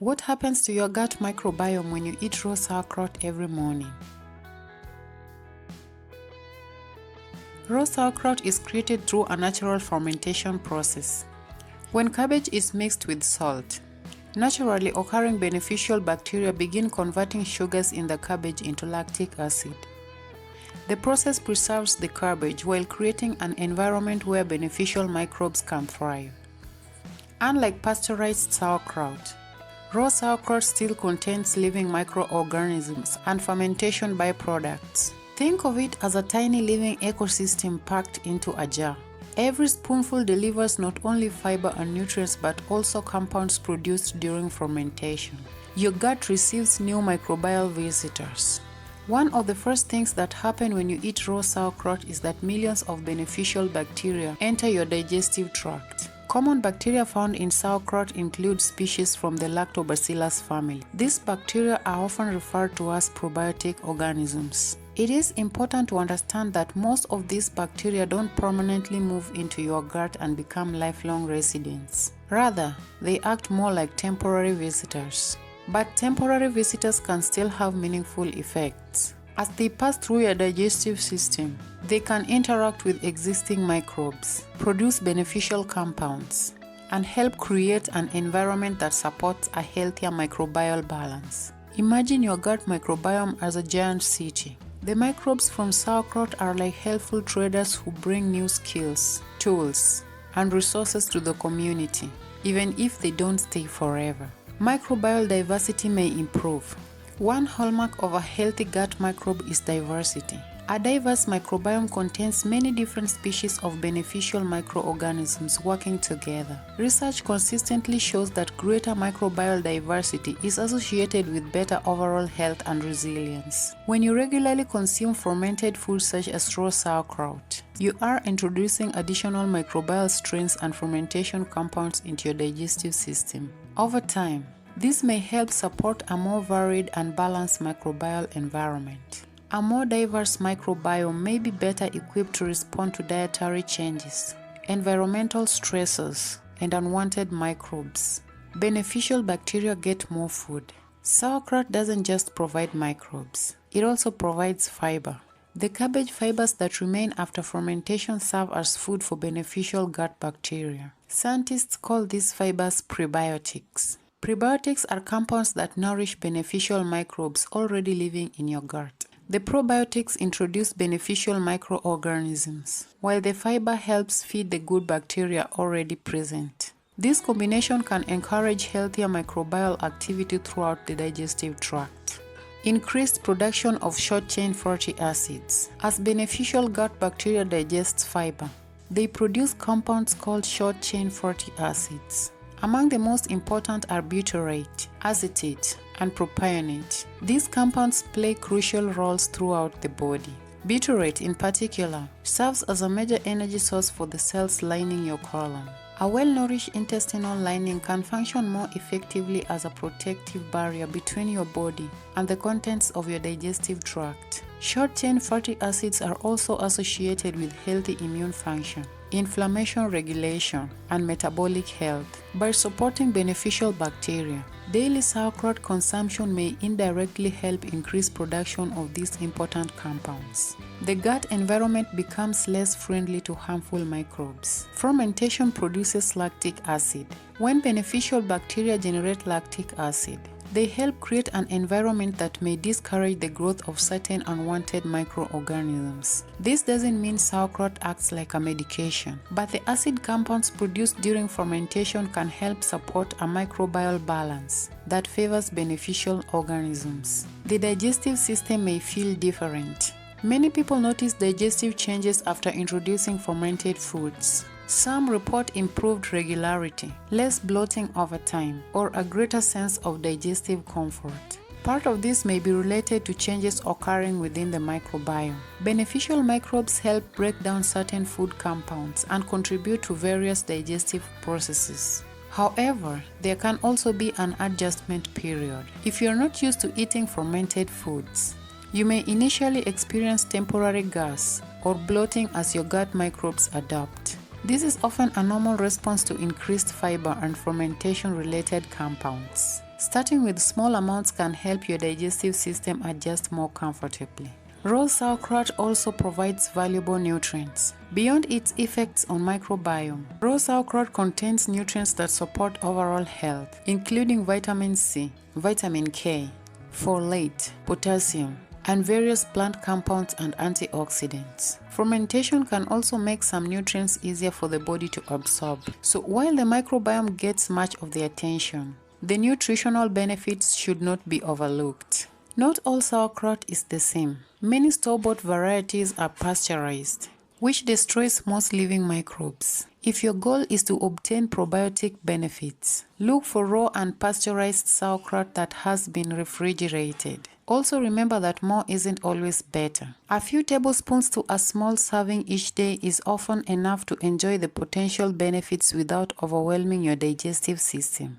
What happens to your gut microbiome when you eat raw sauerkraut every morning? Raw sauerkraut is created through a natural fermentation process. When cabbage is mixed with salt, naturally occurring beneficial bacteria begin converting sugars in the cabbage into lactic acid. The process preserves the cabbage while creating an environment where beneficial microbes can thrive. Unlike pasteurized sauerkraut, raw sauerkraut still contains living microorganisms and fermentation byproducts. Think of it as a tiny living ecosystem packed into a jar. Every spoonful delivers not only fiber and nutrients but also compounds produced during fermentation. Your gut receives new microbial visitors. One of the first things that happen when you eat raw sauerkraut is that millions of beneficial bacteria enter your digestive tract. Common bacteria found in sauerkraut include species from the Lactobacillus family. These bacteria are often referred to as probiotic organisms. It is important to understand that most of these bacteria don't permanently move into your gut and become lifelong residents. Rather, they act more like temporary visitors. But temporary visitors can still have meaningful effects. As they pass through your digestive system, they can interact with existing microbes, produce beneficial compounds, and help create an environment that supports a healthier microbial balance. Imagine your gut microbiome as a giant city. The microbes from sauerkraut are like helpful traders who bring new skills, tools, and resources to the community, even if they don't stay forever. Microbial diversity may improve. One hallmark of a healthy gut microbe is diversity. A diverse microbiome contains many different species of beneficial microorganisms working together. Research consistently shows that greater microbial diversity is associated with better overall health and resilience. When you regularly consume fermented foods such as raw sauerkraut, you are introducing additional microbial strains and fermentation compounds into your digestive system. Over time, this may help support a more varied and balanced microbial environment. A more diverse microbiome may be better equipped to respond to dietary changes, environmental stresses, and unwanted microbes. Beneficial bacteria get more food. Sauerkraut doesn't just provide microbes, it also provides fiber. The cabbage fibers that remain after fermentation serve as food for beneficial gut bacteria. Scientists call these fibers prebiotics. Prebiotics are compounds that nourish beneficial microbes already living in your gut. The probiotics introduce beneficial microorganisms, while the fiber helps feed the good bacteria already present. This combination can encourage healthier microbial activity throughout the digestive tract. Increased production of short-chain fatty acids. As beneficial gut bacteria digest fiber, they produce compounds called short-chain fatty acids. Among the most important are butyrate, acetate, and propionate. These compounds play crucial roles throughout the body. Butyrate, in particular, serves as a major energy source for the cells lining your colon. A well-nourished intestinal lining can function more effectively as a protective barrier between your body and the contents of your digestive tract. Short-chain fatty acids are also associated with healthy immune function, inflammation regulation, and metabolic health. By supporting beneficial bacteria, daily sauerkraut consumption may indirectly help increase production of these important compounds. The gut environment becomes less friendly to harmful microbes. Fermentation produces lactic acid. When beneficial bacteria generate lactic acid, they help create an environment that may discourage the growth of certain unwanted microorganisms. This doesn't mean sauerkraut acts like a medication, but the acid compounds produced during fermentation can help support a microbial balance that favors beneficial organisms. The digestive system may feel different. Many people notice digestive changes after introducing fermented foods. Some report improved regularity, less bloating over time, or a greater sense of digestive comfort. Part of this may be related to changes occurring within the microbiome. Beneficial microbes help break down certain food compounds and contribute to various digestive processes. However, there can also be an adjustment period. If you're not used to eating fermented foods, you may initially experience temporary gas or bloating as your gut microbes adapt. This is often a normal response to increased fiber and fermentation-related compounds. Starting with small amounts can help your digestive system adjust more comfortably. Raw sauerkraut also provides valuable nutrients. Beyond its effects on microbiome, raw sauerkraut contains nutrients that support overall health, including vitamin C, vitamin K, folate, potassium, and various plant compounds and antioxidants. Fermentation can also make some nutrients easier for the body to absorb. So while the microbiome gets much of the attention, the nutritional benefits should not be overlooked. Not all sauerkraut is the same. Many store-bought varieties are pasteurized, which destroys most living microbes. If your goal is to obtain probiotic benefits, look for raw and pasteurized sauerkraut that has been refrigerated. Also remember that more isn't always better. A few tablespoons to a small serving each day is often enough to enjoy the potential benefits without overwhelming your digestive system.